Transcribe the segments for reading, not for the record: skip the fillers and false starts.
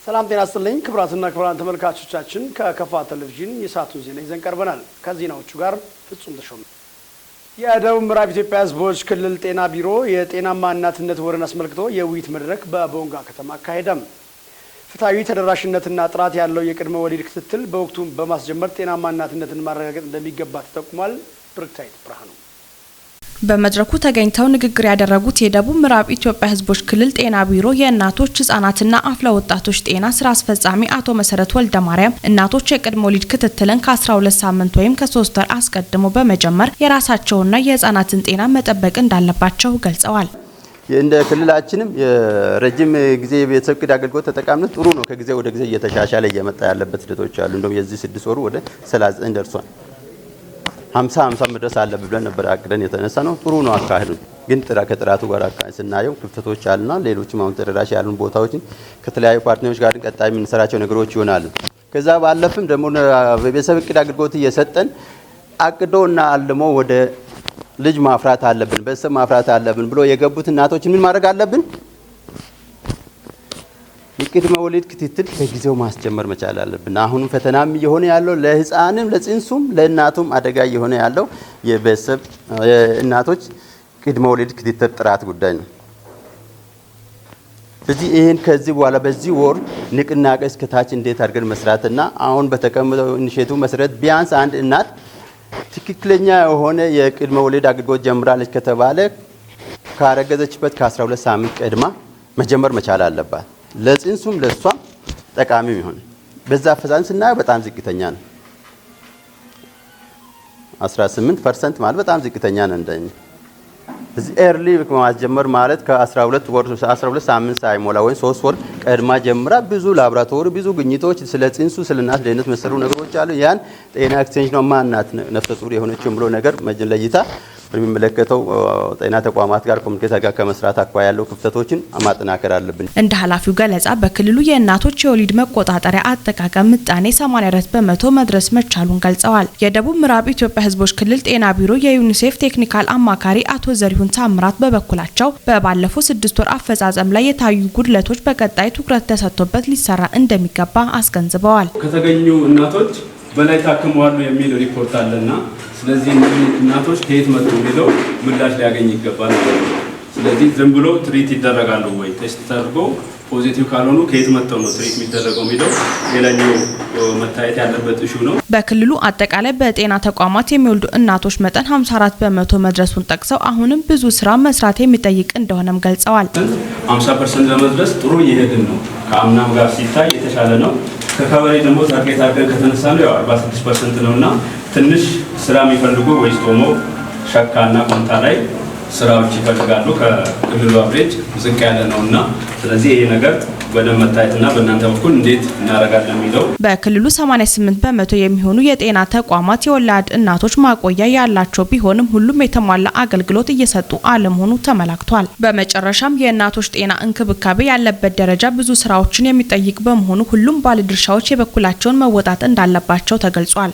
ሰላም ጤና ይስጥልኝ ክቡራትና ክቡራን ተመልካቾቻችን ከከፋ ቴሌቪዥን የሰዓቱን ዜና ይዘን ቀርበናል። ከዜናዎቹ ጋር ፍጹም ተሾመ። የደቡብ ምዕራብ ኢትዮጵያ ሕዝቦች ክልል ጤና ቢሮ የጤናማ እናትነት ወርን አስመልክቶ የውይይት መድረክ በቦንጋ ከተማ አካሄደም። ፍትሃዊ ተደራሽነትና ጥራት ያለው የቅድመ ወሊድ ክትትል በወቅቱ በማስጀመር ጤናማ እናትነትን ማረጋገጥ እንደሚገባ ተጠቁሟል። ብርክታይት ብርሃኑ በመድረኩ ተገኝተው ንግግር ያደረጉት የደቡብ ምዕራብ ኢትዮጵያ ሕዝቦች ክልል ጤና ቢሮ የእናቶች ህጻናትና አፍላ ወጣቶች ጤና ስራ አስፈጻሚ አቶ መሰረት ወልደ ማርያም እናቶች የቅድመ ወሊድ ክትትልን ከ12 ሳምንት ወይም ከ3 ወር አስቀድሞ በመጀመር የራሳቸውና የህጻናትን ጤና መጠበቅ እንዳለባቸው ገልጸዋል። እንደ ክልላችንም የረጅም ጊዜ የቤተሰብ እቅድ አገልግሎት ተጠቃሚነት ጥሩ ነው። ከጊዜ ወደ ጊዜ እየተሻሻለ እየመጣ ያለበት ሂደቶች አሉ። እንደውም የዚህ 6 ወሩ ወደ 39 ደርሷል። 50 መድረስ አለበት ብለን ነበር አቅደን የተነሳ ነው። ጥሩ ነው አካሄዱ። ግን ከጥራቱ ጋር አካሄድ ስናየው ክፍተቶች አሉና ሌሎችም አሁን ተደራሽ ያሉን ቦታዎችን ከተለያዩ ፓርትነሮች ጋር ቀጣይ የምንሰራቸው ነገሮች ይሆናሉ። ከዛ ባለፈም ደግሞ በቤተሰብ እቅድ አገልግሎት እየሰጠን አቅዶና አልሞ ወደ ልጅ ማፍራት አለብን ቤተሰብ ማፍራት አለብን ብሎ የገቡት እናቶችን ምን ማድረግ አለብን? የቅድመ ወሊድ ክትትል በጊዜው ማስጀመር መቻል አለብን። አሁን ፈተናም የሆነ ያለው ለህፃንም ለጽንሱም ለእናቱም አደጋ የሆነ ያለው የቤተሰብ እናቶች ቅድመ ወሊድ ክትትል ጥራት ጉዳይ ነው። ስለዚህ ይሄን ከዚህ በኋላ በዚህ ወር ንቅናቄ እስከታች እንዴት አድርገን መስራትና አሁን በተቀመጠው ኢኒሼቲቭ መሰረት ቢያንስ አንድ እናት ትክክለኛ የሆነ የቅድመ ወሊድ አገልግሎት ጀምራለች ከተባለ ካረገዘችበት ከ12 ሳምንት ቀድማ መጀመር መቻል አለባት። ለጽንሱም ለሷም ጠቃሚ ይሆን በዛ አፈጻጸም ስናየው በጣም ዝቅተኛ ነው። 18% ማለት በጣም ዝቅተኛ ነው። እንደኛ እዚህ ኤርሊ ማስጀመር ማለት ከ12 ሳምንት ሳይሞላ ወይ 3 ወር ቀድማ ጀምራ ብዙ ላብራቶሪ ብዙ ግኝቶች ስለ ጽንሱ ስለ እናት ደህንነት መሰሩ ነገሮች አሉ። ያን ጤና ኤክስቴንሽን ማናት ነፍሰ ጡር የሆነችው ብሎ ነገር ለይታ የሚመለከተው ጤና ተቋማት ጋር ኮሙኒኬት ጋር ከመስራት አኳያ ያለው ክፍተቶችን ማጠናከር አለብን። እንደ ኃላፊው ገለጻ በክልሉ የእናቶች የወሊድ መቆጣጠሪያ አጠቃቀም ምጣኔ 84% መድረስ መቻሉን ገልጸዋል። የደቡብ ምዕራብ ኢትዮጵያ ሕዝቦች ክልል ጤና ቢሮ የዩኒሴፍ ቴክኒካል አማካሪ አቶ ዘሪሁን ታምራት በበኩላቸው በባለፈው 6 ወር አፈጻጸም ላይ የታዩ ጉድለቶች በቀጣይ ትኩረት ተሰጥቶበት ሊሰራ እንደሚገባ አስገንዝበዋል። ከተገኙ እናቶች በላይ ታክመዋል የሚል ሪፖርት አለና ስለዚህ እናቶች ከየት መጡ የሚለው ምላሽ ሊያገኝ ይገባል። ስለዚህ ዝም ብሎ ትሪት ይደረጋሉ ወይ ቴስት ተደርጎ ፖዚቲቭ ካልሆኑ ከየት መጥተው ነው ትሪት የሚደረገው የሚለው ሌላኛው መታየት ያለበት ኢሹ ነው። በክልሉ አጠቃላይ በጤና ተቋማት የሚወልዱ እናቶች መጠን 54% መድረሱን ጠቅሰው አሁንም ብዙ ስራ መስራት የሚጠይቅ እንደሆነም ገልጸዋል። 50% ለመድረስ ጥሩ እየሄድን ነው። ከአምናም ጋር ሲታይ የተሻለ ነው። ከከበሬ ደግሞ ታርጌት አድርገን ከተነሳ ነው 46% ነውና ትንሽ ስራ የሚፈልጉ ወይስ ቶሞ ሸካና ኮንታ ላይ ስራዎች ይፈልጋሉ። ከክልሉ አብሬጅ ዝቅ ያለ ነውና ስለዚህ ይሄ ነገር በደንብ መታየትና በእናንተ በኩል እንዴት እናረጋለን የሚለው በክልሉ 88% የሚሆኑ የጤና ተቋማት የወላድ እናቶች ማቆያ ያላቸው ቢሆንም ሁሉም የተሟላ አገልግሎት እየሰጡ አለመሆኑ ተመላክቷል። በመጨረሻም የእናቶች ጤና እንክብካቤ ያለበት ደረጃ ብዙ ስራዎችን የሚጠይቅ በመሆኑ ሁሉም ባለድርሻዎች የበኩላቸውን መወጣት እንዳለባቸው ተገልጿል።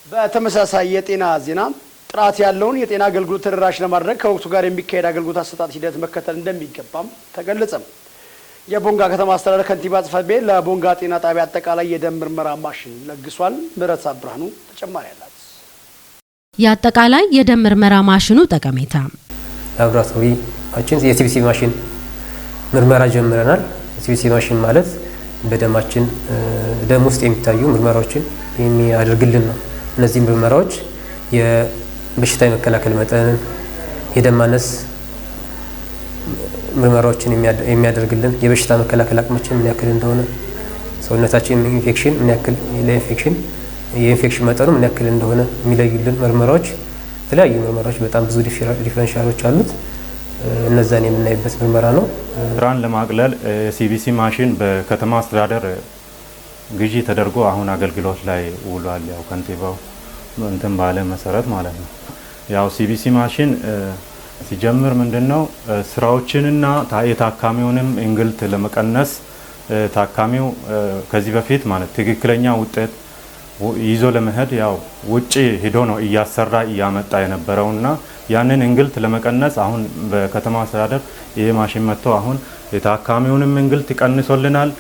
በተመሳሳይ የጤና ዜና ጥራት ያለውን የጤና አገልግሎት ተደራሽ ለማድረግ ከወቅቱ ጋር የሚካሄድ አገልግሎት አሰጣጥ ሂደት መከተል እንደሚገባም ተገለጸ። የቦንጋ ከተማ አስተዳደር ከንቲባ ጽሕፈት ቤት ለቦንጋ ጤና ጣቢያ አጠቃላይ የደም ምርመራ ማሽን ለግሷል። ምህረት ብርሃኑ ተጨማሪ አላት። የአጠቃላይ የደም ምርመራ ማሽኑ ጠቀሜታ ላብራቶሪያችን የሲቢሲ ማሽን ምርመራ ጀምረናል። የሲቢሲ ማሽን ማለት በደማችን ደም ውስጥ የሚታዩ ምርመራዎችን የሚያደርግልን ነው። እነዚህ ምርመራዎች የበሽታ የመከላከል መጠን የደም ማነስ ምርመራዎችን የሚያደርግልን የበሽታ መከላከል አቅማችን ምን ያክል እንደሆነ ሰውነታችን ኢንፌክሽን ምን ያክል ለኢንፌክሽን የኢንፌክሽን መጠኑ ምን ያክል እንደሆነ የሚለዩልን ምርመራዎች የተለያዩ ምርመራዎች በጣም ብዙ ዲፈረንሻሎች አሉት። እነዛን የምናይበት ምርመራ ነው። ስራን ለማቅለል ሲቢሲ ማሽን በከተማ አስተዳደር ግዢ ተደርጎ አሁን አገልግሎት ላይ ውሏል። ያው ከንቲባው እንትን ባለ መሰረት ማለት ነው። ያው ሲቢሲ ማሽን ሲጀምር ምንድነው ስራዎችንና የታካሚውንም እንግልት ለመቀነስ ታካሚው ከዚህ በፊት ማለት ትክክለኛ ውጤት ይዞ ለመሄድ ያው ውጪ ሄዶ ነው እያሰራ እያመጣ የነበረውና ያንን እንግልት ለመቀነስ አሁን በከተማ አስተዳደር ይሄ ማሽን መጥቶ አሁን የታካሚውንም እንግልት ይቀንሶልናል።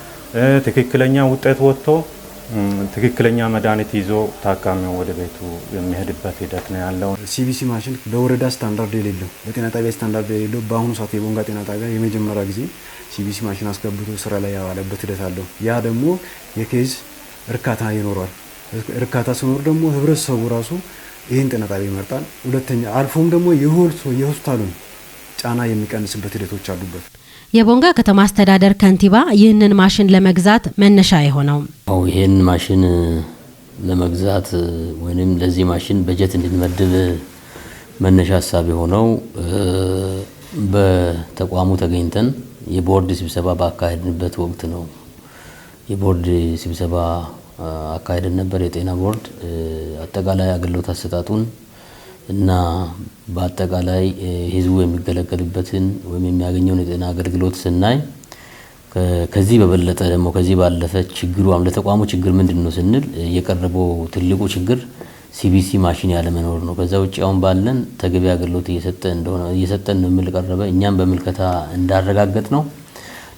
ትክክለኛ ውጤት ወጥቶ ትክክለኛ መድኃኒት ይዞ ታካሚው ወደ ቤቱ የሚሄድበት ሂደት ነው ያለው። ሲቢሲ ማሽን በወረዳ ስታንዳርድ የሌለው በጤና ጣቢያ ስታንዳርድ የሌለው በአሁኑ ሰዓት የቦንጋ ጤና ጣቢያ የመጀመሪያ ጊዜ ሲቢሲ ማሽን አስገብቶ ስራ ላይ ያዋለበት ሂደት አለው። ያ ደግሞ የኬዝ እርካታ ይኖረዋል። እርካታ ሲኖር ደግሞ ህብረተሰቡ ራሱ ይህን ጤና ጣቢያ ይመርጣል። ሁለተኛ አልፎም ደግሞ የሆስፒታሉን ጫና የሚቀንስበት ሂደቶች አሉበት። የቦንጋ ከተማ አስተዳደር ከንቲባ ይህንን ማሽን ለመግዛት መነሻ የሆነው ይህን ማሽን ለመግዛት ወይንም ለዚህ ማሽን በጀት እንድንመድብ መነሻ ሀሳብ የሆነው በተቋሙ ተገኝተን የቦርድ ስብሰባ ባካሄድንበት ወቅት ነው። የቦርድ ስብሰባ አካሄደን ነበር። የጤና ቦርድ አጠቃላይ አገልግሎት አሰጣጡን እና በአጠቃላይ ህዝቡ የሚገለገልበትን ወይም የሚያገኘውን የጤና አገልግሎት ስናይ ከዚህ በበለጠ ደግሞ ከዚህ ባለፈ ችግሩ ለተቋሙ ችግር ምንድነው ስንል የቀረበው ትልቁ ችግር ሲቢሲ ማሽን ያለ መኖር ነው። ከዛ ውጪ አሁን ባለን ተገቢ አገልግሎት እየሰጠን ነው የሚል ቀረበ። እኛም በመልከታ እንዳረጋገጥ ነው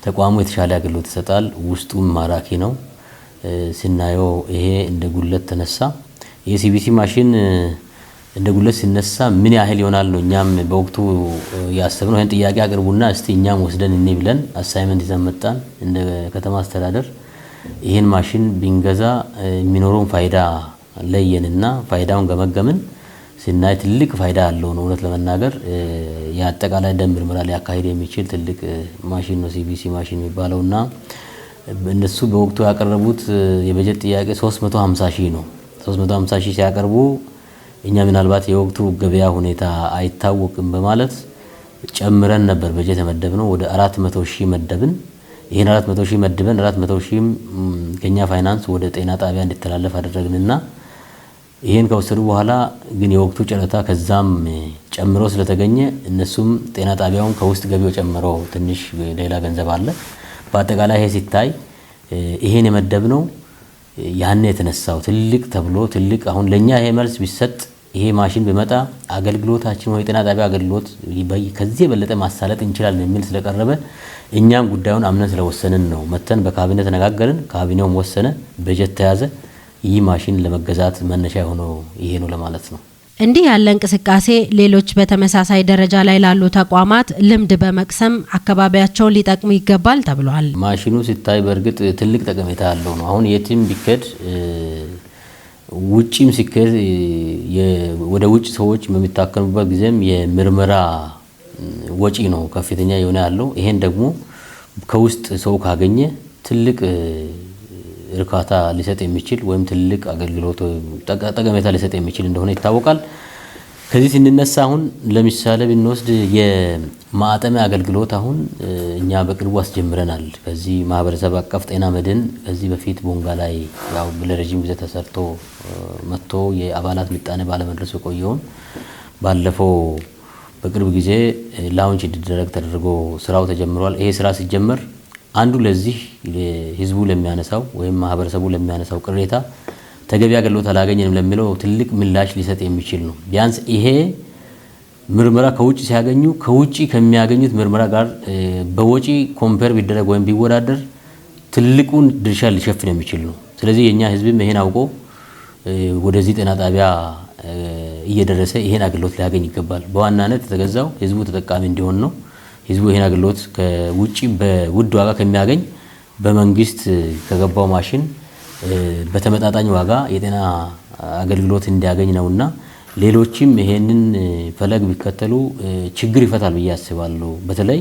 ተቋሙ የተሻለ አገልግሎት ይሰጣል። ውስጡም ማራኪ ነው። ስናየው ይሄ እንደ ጉለት ተነሳ። የሲቢሲ ማሽን እንደ ጉለት ሲነሳ ምን ያህል ይሆናል ነው እኛም በወቅቱ ያሰብነው። ይሄን ጥያቄ አቅርቡና እስቲ እኛም ወስደን እኔ ብለን አሳይመንት ይዘን መጣን። እንደ ከተማ አስተዳደር ይሄን ማሽን ቢንገዛ የሚኖረውን ፋይዳ ለየንና ፋይዳውን ገመገምን። ስናይ ትልቅ ፋይዳ አለው ነው እውነት ለመናገር የአጠቃላይ ደም ምርመራ ሊያካሂድ የሚችል ትልቅ ማሽን ነው ሲቢሲ ማሽን የሚባለውና እነሱ በወቅቱ ያቀረቡት የበጀት ጥያቄ 350 ሺህ ነው። 350 ሺህ ሲያቀርቡ እኛ ምናልባት የወቅቱ ገበያ ሁኔታ አይታወቅም በማለት ጨምረን ነበር በጀት የመደብነው ወደ 400 ሺህ መደብን። ይሄን 400 ሺህ መድበን 400 ሺህም ከኛ ፋይናንስ ወደ ጤና ጣቢያ እንዲተላለፍ አደረግንና ይሄን ከወሰዱ በኋላ ግን የወቅቱ ጨረታ ከዛም ጨምሮ ስለተገኘ እነሱም ጤና ጣቢያውን ከውስጥ ገቢው ጨምሮ ትንሽ ሌላ ገንዘብ አለ። በአጠቃላይ ይሄ ሲታይ ይሄን የመደብነው ያን የተነሳው ትልቅ ተብሎ ትልቅ አሁን ለኛ ይሄ መልስ ቢሰጥ ይሄ ማሽን ቢመጣ አገልግሎታችን ወይ ጤና ጣቢያ አገልግሎት ከዚህ የበለጠ ማሳለጥ እንችላለን የሚል ስለቀረበ እኛም ጉዳዩን አምነን ስለወሰንን ነው መተን በካቢኔ ተነጋገርን። ካቢኔውም ወሰነ፣ በጀት ተያዘ። ይህ ማሽን ለመገዛት መነሻ የሆነው ይሄ ነው ለማለት ነው። እንዲህ ያለ እንቅስቃሴ ሌሎች በተመሳሳይ ደረጃ ላይ ላሉ ተቋማት ልምድ በመቅሰም አካባቢያቸውን ሊጠቅሙ ይገባል ተብሏል። ማሽኑ ሲታይ በእርግጥ ትልቅ ጠቀሜታ ያለው ነው። አሁን የትም ቢከድ ውጪም ሲከድ ወደ ውጭ ሰዎች በሚታከሙበት ጊዜም የምርመራ ወጪ ነው ከፍተኛ የሆነ ያለው። ይሄን ደግሞ ከውስጥ ሰው ካገኘ ትልቅ እርካታ ሊሰጥ የሚችል ወይም ትልቅ አገልግሎት ጠቀሜታ ሊሰጥ የሚችል እንደሆነ ይታወቃል። ከዚህ ስንነሳ አሁን ለምሳሌ ብንወስድ የማጠሚያ አገልግሎት አሁን እኛ በቅርቡ አስጀምረናል። ከዚህ ማህበረሰብ አቀፍ ጤና መድን ከዚህ በፊት ቦንጋ ላይ ያው ለረጅም ጊዜ ተሰርቶ መጥቶ የአባላት ምጣኔ ባለመድረሱ ቆየውን ባለፈው በቅርብ ጊዜ ላውንች እንዲደረግ ተደርጎ ስራው ተጀምሯል። ይሄ ስራ ሲጀመር አንዱ ለዚህ ህዝቡ ለሚያነሳው ወይም ማህበረሰቡ ለሚያነሳው ቅሬታ ተገቢ አገልግሎት አላገኘንም ለሚለው ትልቅ ምላሽ ሊሰጥ የሚችል ነው። ቢያንስ ይሄ ምርመራ ከውጭ ሲያገኙ ከውጭ ከሚያገኙት ምርመራ ጋር በወጪ ኮምፔር ቢደረግ ወይም ቢወዳደር ትልቁን ድርሻ ሊሸፍን የሚችል ነው። ስለዚህ የኛ ህዝብም ይሄን አውቆ ወደዚህ ጤና ጣቢያ እየደረሰ ይሄን አገልግሎት ሊያገኝ ይገባል። በዋናነት የተገዛው ህዝቡ ተጠቃሚ እንዲሆን ነው። ህዝቡ ይሄን አገልግሎት ከውጪ በውድ ዋጋ ከሚያገኝ በመንግስት ከገባው ማሽን በተመጣጣኝ ዋጋ የጤና አገልግሎት እንዲያገኝ ነውና ሌሎችም ይሄንን ፈለግ ቢከተሉ ችግር ይፈታል ብዬ አስባለሁ። በተለይ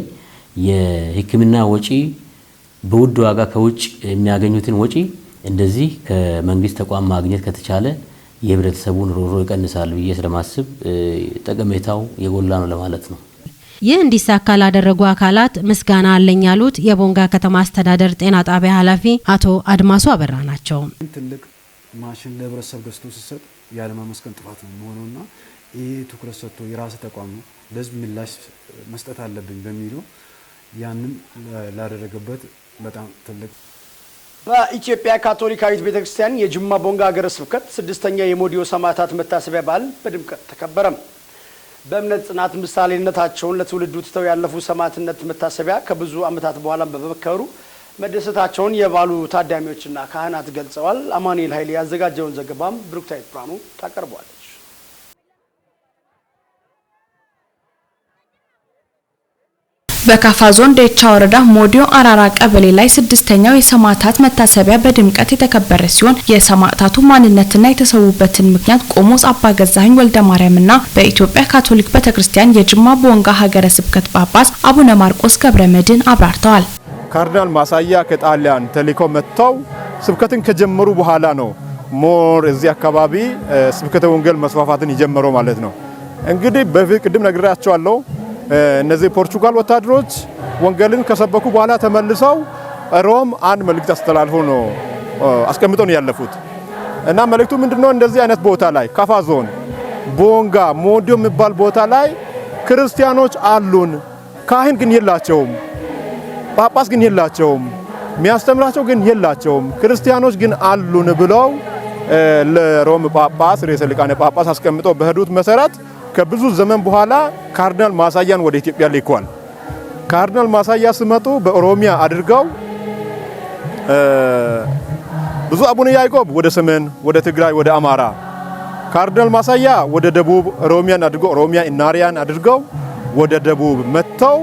የሕክምና ወጪ በውድ ዋጋ ከውጭ የሚያገኙትን ወጪ እንደዚህ ከመንግስት ተቋም ማግኘት ከተቻለ የህብረተሰቡን ሮሮ ይቀንሳል ብዬ ስለማስብ ጠቀሜታው የጎላ ነው ለማለት ነው። ይህ እንዲሳካ ላደረጉ አካላት ምስጋና አለኝ ያሉት የቦንጋ ከተማ አስተዳደር ጤና ጣቢያ ኃላፊ አቶ አድማሱ አበራ ናቸው። ትልቅ ማሽን ለህብረተሰብ ገዝቶ ሲሰጥ ያለማመስገን ጥፋት ነው መሆኑና ይሄ ትኩረት ሰጥቶ የራስ ተቋም ነው ለህዝብ ምላሽ መስጠት አለብኝ በሚለው ያንን ላደረገበት በጣም ትልቅ። በኢትዮጵያ ካቶሊካዊት ቤተክርስቲያን የጅማ ቦንጋ ሀገረ ስብከት 6ኛ የሞዲዮ ሰማዕታት መታሰቢያ በዓል በድምቀት ተከበረ። በእምነት ጽናት ምሳሌነታቸውን ለትውልዱ ትተው ያለፉ ሰማዕትነት መታሰቢያ ከብዙ ዓመታት በኋላ በመከበሩ መደሰታቸውን የባሉ ታዳሚዎችና ካህናት ገልጸዋል። አማኑኤል ኃይሌ ያዘጋጀውን ዘገባም ብሩክታይት ብርሃኑ ታቀርባለች። በካፋ ዞን ዴቻ ወረዳ ሞዲዮ አራራ ቀበሌ ላይ ስድስተኛው የሰማዕታት መታሰቢያ በድምቀት የተከበረ ሲሆን የሰማዕታቱ ማንነትና የተሰዉበትን ምክንያት ቆሞስ አባ ገዛኸኝ ወልደ ማርያምና በኢትዮጵያ ካቶሊክ ቤተክርስቲያን የጅማ ቦንጋ ሀገረ ስብከት ጳጳስ አቡነ ማርቆስ ገብረ መድኅን አብራርተዋል። ካርዲናል ማሳያ ከጣሊያን ተልእኮ መጥተው ስብከትን ከጀመሩ በኋላ ነው ሞር እዚህ አካባቢ ስብከተ ወንጌል መስፋፋትን የጀመረው ማለት ነው። እንግዲህ በፊት ቅድም ነግራቸዋለሁ። እነዚህ ፖርቹጋል ወታደሮች ወንጌልን ከሰበኩ በኋላ ተመልሰው ሮም አንድ መልእክት አስተላልፎ ነው አስቀምጠው ነው ያለፉት እና መልእክቱ ምንድነው? እንደዚህ አይነት ቦታ ላይ ካፋ ዞን ቦንጋ ሞዲዮ የሚባል ቦታ ላይ ክርስቲያኖች አሉን፣ ካህን ግን የላቸውም፣ ጳጳስ ግን የላቸውም፣ የሚያስተምራቸው ግን የላቸውም፣ ክርስቲያኖች ግን አሉን ብለው ለሮም ጳጳስ ርዕሰ ሊቃነ ጳጳስ አስቀምጠው በሄዱት መሰረት ከብዙ ዘመን በኋላ ካርዲናል ማሳያን ወደ ኢትዮጵያ ልከዋል። ካርዲናል ማሳያ ሲመጡ በኦሮሚያ አድርገው ብዙ አቡነ ያዕቆብ ወደ ሰሜን፣ ወደ ትግራይ፣ ወደ አማራ፣ ካርዲናል ማሳያ ወደ ደቡብ ኦሮሚያን አድርገው ኦሮሚያ ኢናሪያን አድርገው ወደ ደቡብ መጥተው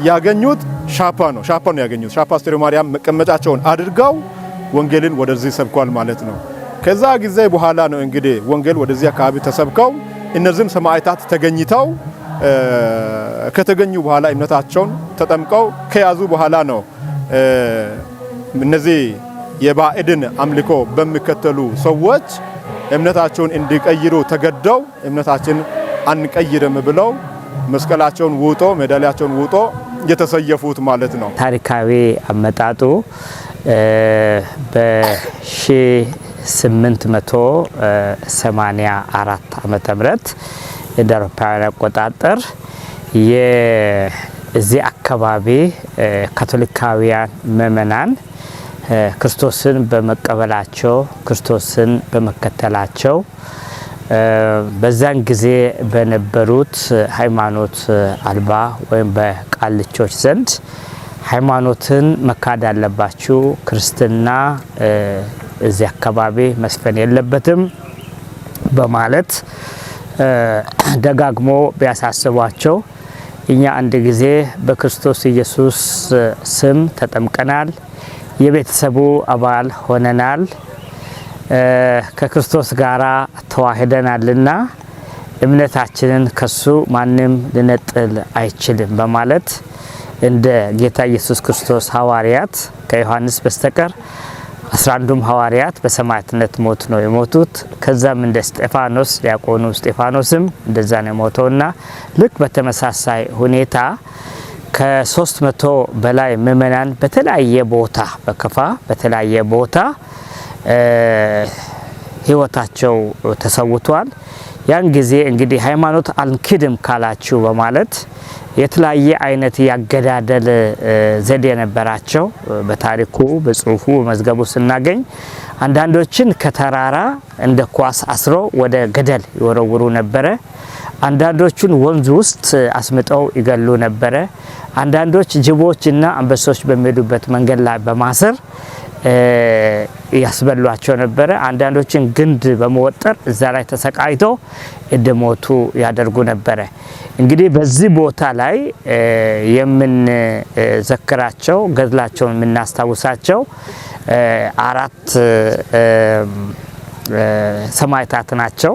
ያገኙት ሻፓ ነው ያገኙት። ሻፓ አስተርዮ ማርያም መቀመጫቸውን አድርገው ወንጌልን ወደዚህ ሰብከዋል ማለት ነው። ከዛ ጊዜ በኋላ ነው እንግዲህ ወንጌል ወደዚህ አካባቢ ተሰብከው እነዚህም ሰማዕታት ተገኝተው ከተገኙ በኋላ እምነታቸውን ተጠምቀው ከያዙ በኋላ ነው እነዚህ የባዕድን አምልኮ በሚከተሉ ሰዎች እምነታቸውን እንዲቀይሩ ተገደው እምነታችን አንቀይርም ብለው መስቀላቸውን ውጦ ሜዳሊያቸውን ውጦ የተሰየፉት ማለት ነው። ታሪካዊ አመጣጡ በ1884 ዓመተ ምህረት እንደ አውሮፓውያን አቆጣጠር የዚህ አካባቢ ካቶሊካውያን ምእመናን ክርስቶስን በመቀበላቸው ክርስቶስን በመከተላቸው በዛን ጊዜ በነበሩት ሃይማኖት አልባ ወይም በቃልቾች ዘንድ ሃይማኖትን መካድ አለባችሁ፣ ክርስትና እዚህ አካባቢ መስፈን የለበትም በማለት ደጋግሞ ቢያሳስቧቸው እኛ አንድ ጊዜ በክርስቶስ ኢየሱስ ስም ተጠምቀናል፣ የቤተሰቡ አባል ሆነናል፣ ከክርስቶስ ጋራ ተዋህደናልና እምነታችንን ከሱ ማንም ሊነጥል አይችልም በማለት እንደ ጌታ ኢየሱስ ክርስቶስ ሐዋርያት ከዮሐንስ በስተቀር 11ዱም ሐዋርያት በሰማዕትነት ሞት ነው የሞቱት። ከዛም እንደ እስጢፋኖስ ዲያቆኑ እስጢፋኖስም እንደዛ ነው የሞተውና ልክ በተመሳሳይ ሁኔታ ከ300 በላይ ምእመናን በተለያየ ቦታ በከፋ በተለያየ ቦታ ህይወታቸው ተሰውቷል። ያን ጊዜ እንግዲህ ሃይማኖት አንክድም ካላችሁ በማለት የተለያየ አይነት ያገዳደል ዘዴ የነበራቸው በታሪኩ በጽሁፉ መዝገቡ ስናገኝ አንዳንዶችን ከተራራ እንደ ኳስ አስሮ ወደ ገደል ይወረውሩ ነበረ። አንዳንዶቹን ወንዝ ውስጥ አስምጠው ይገሉ ነበረ። አንዳንዶች ጅቦችና አንበሶች በሚሄዱበት መንገድ ላይ በማሰር ያስበሏቸው ነበረ። አንዳንዶችን ግንድ በመወጠር እዛ ላይ ተሰቃይተው እንደሞቱ ያደርጉ ነበረ። እንግዲህ በዚህ ቦታ ላይ የምንዘክራቸው ገድላቸውን የምናስታውሳቸው 4 ሰማዕታት ናቸው።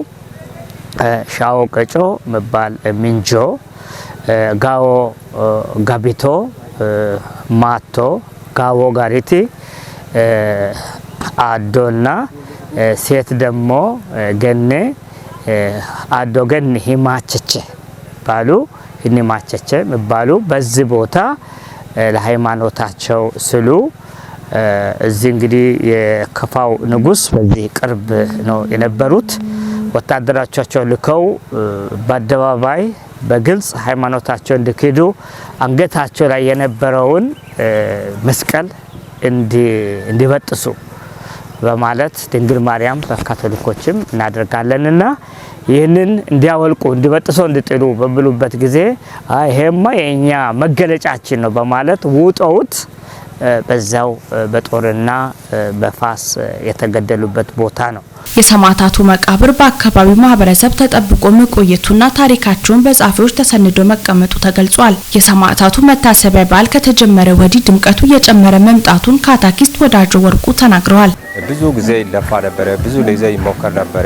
ሻዎ ቀጮ መባል ሚንጆ፣ ጋዎ ጋቢቶ፣ ማቶ፣ ጋዎ ጋሪቲ አዶና ሴት ደግሞ ገኔ አዶ ገን ሂማቸቸ ባሉ ሂማቸቸ መባሉ በዚህ ቦታ ለሃይማኖታቸው ስሉ እዚህ እንግዲህ የከፋው ንጉስ በዚህ ቅርብ ነው የነበሩት። ወታደሮቻቸው ልከው በአደባባይ በግልጽ ሃይማኖታቸው እንዲክዱ አንገታቸው ላይ የነበረውን መስቀል እንዲበጥሱ በማለት ድንግል ማርያም በካቶሊኮችም እናደርጋለንና ይህንን እንዲያወልቁ እንዲበጥሶ እንዲጥሉ በብሉበት ጊዜ ይሄማ የኛ መገለጫችን ነው በማለት ውጠውት በዛው በጦርና በፋስ የተገደሉበት ቦታ ነው። የሰማዕታቱ መቃብር በአካባቢው ማህበረሰብ ተጠብቆ መቆየቱና ታሪካቸውን በጻፊዎች ተሰንዶ መቀመጡ ተገልጿል። የሰማዕታቱ መታሰቢያ በዓል ከተጀመረ ወዲህ ድምቀቱ እየጨመረ መምጣቱን ካታኪስት ወዳጆ ወርቁ ተናግረዋል። ብዙ ጊዜ ይለፋ ነበረ፣ ብዙ ጊዜ ይሞከር ነበረ።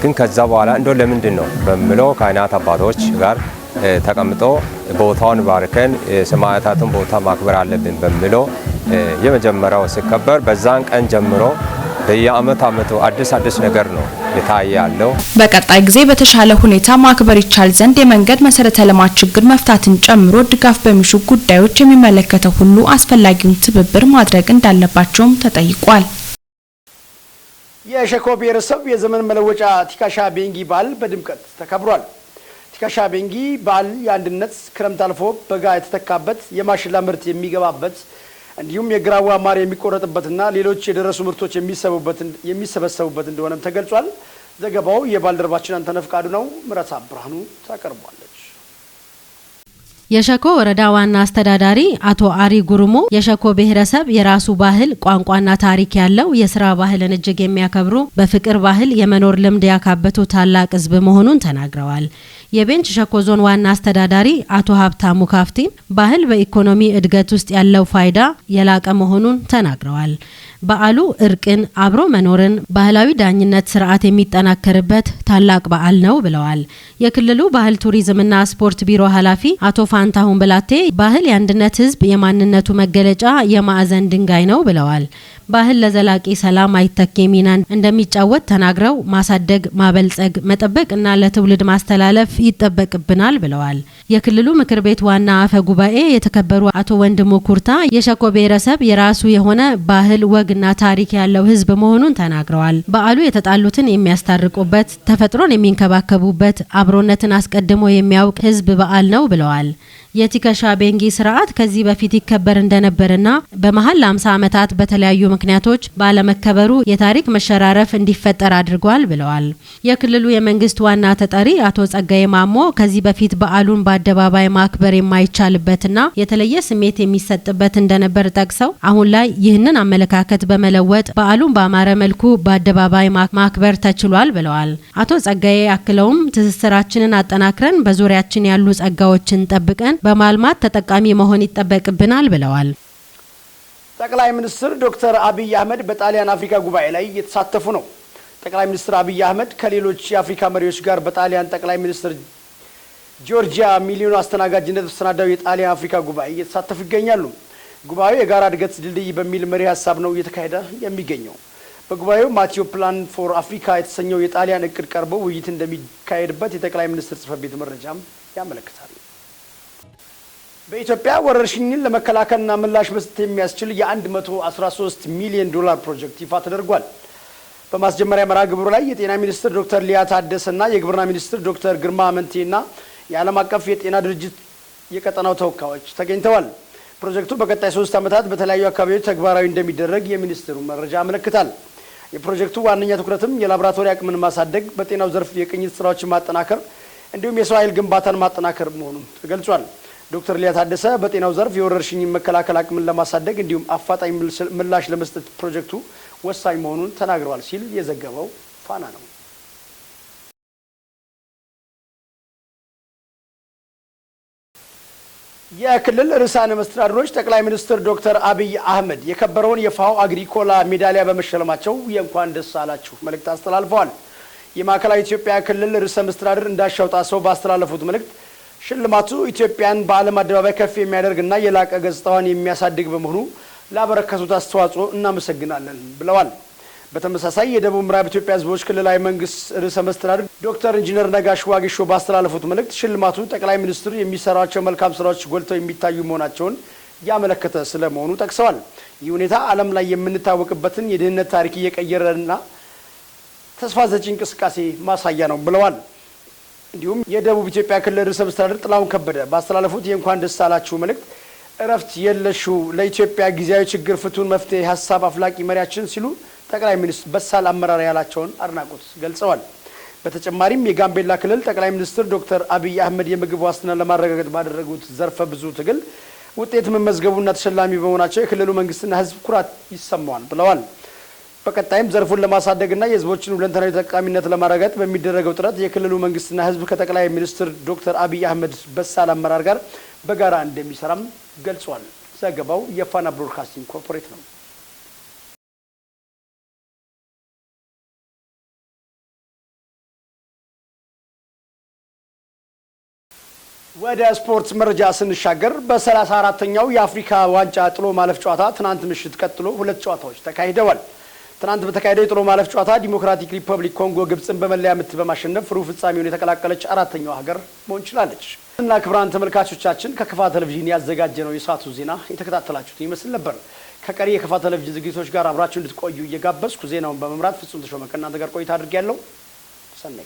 ግን ከዛ በኋላ እንደው ለምንድን ነው በሚለው ካህናት አባቶች ጋር ተቀምጦ ቦታውን ባርከን የሰማዕታቱን ቦታ ማክበር አለብን በሚለው የመጀመሪያው ሲከበር በዛን ቀን ጀምሮ በየአመቱ አዲስ ነገር ነው የታየ ያለው። በቀጣይ ጊዜ በተሻለ ሁኔታ ማክበር ይቻል ዘንድ የመንገድ መሰረተ ልማት ችግር መፍታትን ጨምሮ ድጋፍ በሚሹ ጉዳዮች የሚመለከተው ሁሉ አስፈላጊውን ትብብር ማድረግ እንዳለባቸውም ተጠይቋል። የሸኮ ብሔረሰብ የዘመን መለወጫ ቲካሻ ቤንጊ በዓል በድምቀት ተከብሯል። ቲካሻ ቤንጊ በዓል የአንድነት ክረምት አልፎ በጋ የተተካበት የማሽላ ምርት የሚገባበት እንዲሁም የግራዋ ማር የሚቆረጥበትና ሌሎች የደረሱ ምርቶች የሚሰበሰቡበት እንደሆነም ተገልጿል። ዘገባው የባልደረባችን አንተነህ ፍቃዱ ነው። ምረታ ብርሃኑ ታቀርባለች። የሸኮ ወረዳ ዋና አስተዳዳሪ አቶ አሪ ጉርሞ የሸኮ ብሔረሰብ የራሱ ባህል ቋንቋና ታሪክ ያለው የስራ ባህልን እጅግ የሚያከብሩ በፍቅር ባህል የመኖር ልምድ ያካበቱ ታላቅ ሕዝብ መሆኑን ተናግረዋል። የቤንች ሸኮ ዞን ዋና አስተዳዳሪ አቶ ሀብታሙ ካፍቲን ባህል በኢኮኖሚ እድገት ውስጥ ያለው ፋይዳ የላቀ መሆኑን ተናግረዋል። በዓሉ እርቅን፣ አብሮ መኖርን፣ ባህላዊ ዳኝነት ስርዓት የሚጠናከርበት ታላቅ በዓል ነው ብለዋል። የክልሉ ባህል ቱሪዝምና ስፖርት ቢሮ ኃላፊ አቶ ፋንታሁን ብላቴ ባህል የአንድነት ህዝብ የማንነቱ መገለጫ የማዕዘን ድንጋይ ነው ብለዋል። ባህል ለዘላቂ ሰላም አይተኬ ሚናን እንደሚጫወት ተናግረው ማሳደግ፣ ማበልጸግ፣ መጠበቅና ለትውልድ ማስተላለፍ ይጠበቅብናል ብለዋል። የክልሉ ምክር ቤት ዋና አፈ ጉባኤ የተከበሩ አቶ ወንድሙ ኩርታ የሸኮ ብሔረሰብ የራሱ የሆነ ባህል ወግና ታሪክ ያለው ህዝብ መሆኑን ተናግረዋል። በዓሉ የተጣሉትን የሚያስታርቁበት፣ ተፈጥሮን የሚንከባከቡበት፣ አብሮነትን አስቀድሞ የሚያውቅ ህዝብ በዓል ነው ብለዋል። የቲካሻ ቤንጊ ስርዓት ከዚህ በፊት ይከበር እንደነበርና በመሃል ለ50 ዓመታት በተለያዩ ምክንያቶች ባለመከበሩ የታሪክ መሸራረፍ እንዲፈጠር አድርጓል ብለዋል። የክልሉ የመንግስት ዋና ተጠሪ አቶ ጸጋዬ ማሞ ከዚህ በፊት በዓሉን በአደባባይ ማክበር የማይቻልበትና የተለየ ስሜት የሚሰጥበት እንደነበር ጠቅሰው አሁን ላይ ይህንን አመለካከት በመለወጥ በዓሉን በአማረ መልኩ በአደባባይ ማክበር ተችሏል ብለዋል። አቶ ጸጋዬ አክለውም ትስስራችንን አጠናክረን በዙሪያችን ያሉ ጸጋዎችን ጠብቀን በማልማት ተጠቃሚ መሆን ይጠበቅብናል ብለዋል። ጠቅላይ ሚኒስትር ዶክተር አብይ አህመድ በጣሊያን አፍሪካ ጉባኤ ላይ እየተሳተፉ ነው። ጠቅላይ ሚኒስትር አብይ አህመድ ከሌሎች የአፍሪካ መሪዎች ጋር በጣሊያን ጠቅላይ ሚኒስትር ጆርጂያ ሚሊዮን አስተናጋጅነት በተሰናዳው የጣሊያን አፍሪካ ጉባኤ እየተሳተፉ ይገኛሉ። ጉባኤው የጋራ እድገት ድልድይ በሚል መሪ ሀሳብ ነው እየተካሄደ የሚገኘው። በጉባኤው ማቲዮ ፕላን ፎር አፍሪካ የተሰኘው የጣሊያን እቅድ ቀርቦ ውይይት እንደሚካሄድበት የጠቅላይ ሚኒስትር ጽሕፈት ቤት መረጃም ያመለክታል። በኢትዮጵያ ወረርሽኝን ለመከላከልና ምላሽ መስጠት የሚያስችል የ113 ሚሊዮን ዶላር ፕሮጀክት ይፋ ተደርጓል። በማስጀመሪያ መርሃ ግብሩ ላይ የጤና ሚኒስትር ዶክተር ሊያ ታደሰና የግብርና ሚኒስትር ዶክተር ግርማ አመንቴና የዓለም አቀፍ የጤና ድርጅት የቀጠናው ተወካዮች ተገኝተዋል። ፕሮጀክቱ በቀጣይ 3 ዓመታት በተለያዩ አካባቢዎች ተግባራዊ እንደሚደረግ የሚኒስትሩ መረጃ ያመለክታል። የፕሮጀክቱ ዋነኛ ትኩረትም የላቦራቶሪ አቅምን ማሳደግ፣ በጤናው ዘርፍ የቅኝት ስራዎችን ማጠናከር እንዲሁም የሰው ኃይል ግንባታን ማጠናከር መሆኑን ተገልጿል። ዶክተር ሊያ ታደሰ በጤናው ዘርፍ የወረርሽኝ መከላከል አቅምን ለማሳደግ እንዲሁም አፋጣኝ ምላሽ ለመስጠት ፕሮጀክቱ ወሳኝ መሆኑን ተናግረዋል ሲል የዘገበው ፋና ነው። የክልል ርዕሳነ መስተዳድሮች ጠቅላይ ሚኒስትር ዶክተር አብይ አህመድ የከበረውን የፋኦ አግሪኮላ ሜዳሊያ በመሸለማቸው የእንኳን ደስ አላችሁ መልእክት አስተላልፈዋል። የማዕከላዊ ኢትዮጵያ ክልል ርዕሰ መስተዳድር እንዳሻው ጣሰው ባስተላለፉት መልእክት ሽልማቱ ኢትዮጵያን በዓለም አደባባይ ከፍ የሚያደርግና የላቀ ገጽታዋን የሚያሳድግ በመሆኑ ላበረከቱት አስተዋጽኦ እናመሰግናለን ብለዋል። በተመሳሳይ የደቡብ ምዕራብ ኢትዮጵያ ሕዝቦች ክልላዊ መንግስት ርዕሰ መስተዳድር ዶክተር ኢንጂነር ነጋሽ ዋጌሾ ባስተላለፉት መልእክት ሽልማቱ ጠቅላይ ሚኒስትሩ የሚሰራቸው መልካም ስራዎች ጎልተው የሚታዩ መሆናቸውን ያመለከተ ስለመሆኑ ጠቅሰዋል። ይህ ሁኔታ ዓለም ላይ የምንታወቅበትን የድህነት ታሪክ እየቀየረና ተስፋ ሰጪ እንቅስቃሴ ማሳያ ነው ብለዋል። እንዲሁም የደቡብ ኢትዮጵያ ክልል ርዕሰ መስተዳድር ጥላሁን ከበደ ባስተላለፉት የእንኳን ደስ አላችሁ መልእክት እረፍት የለሹ ለኢትዮጵያ ጊዜያዊ ችግር ፍቱን መፍትሄ ሀሳብ አፍላቂ መሪያችን ሲሉ ጠቅላይ ሚኒስትር በሳል አመራር ያላቸውን አድናቆት ገልጸዋል። በተጨማሪም የጋምቤላ ክልል ጠቅላይ ሚኒስትር ዶክተር አብይ አህመድ የምግብ ዋስትናን ለማረጋገጥ ባደረጉት ዘርፈ ብዙ ትግል ውጤት መመዝገቡና ተሸላሚ በመሆናቸው የክልሉ መንግስትና ህዝብ ኩራት ይሰማዋል ብለዋል። በቀጣይም ዘርፉን ለማሳደግና የህዝቦችን ሁለንተናዊ ተጠቃሚነት ለማረጋገጥ በሚደረገው ጥረት የክልሉ መንግስትና ህዝብ ከጠቅላይ ሚኒስትር ዶክተር አብይ አህመድ በሳል አመራር ጋር በጋራ እንደሚሰራም ገልጿል። ዘገባው የፋና ብሮድካስቲንግ ኮርፖሬት ነው። ወደ ስፖርት መረጃ ስንሻገር በ34ኛው የአፍሪካ ዋንጫ ጥሎ ማለፍ ጨዋታ ትናንት ምሽት ቀጥሎ ሁለት ጨዋታዎች ተካሂደዋል። ትናንት በተካሄደው የጥሎ ማለፍ ጨዋታ ዲሞክራቲክ ሪፐብሊክ ኮንጎ ግብጽን በመለያ ምት በማሸነፍ ሩብ ፍጻሜውን የተቀላቀለች አራተኛው ሀገር መሆን ችላለች። እና ክቡራን ተመልካቾቻችን ከከፋ ቴሌቪዥን ያዘጋጀነው የሰዓቱ ዜና የተከታተላችሁት ይመስል ነበር። ከቀሪ የከፋ ቴሌቪዥን ዝግጅቶች ጋር አብራችሁ እንድትቆዩ እየጋበዝኩ ዜናውን በመምራት ፍጹም ተሾመ ከእናንተ ጋር ቆይታ አድርጌያለሁ።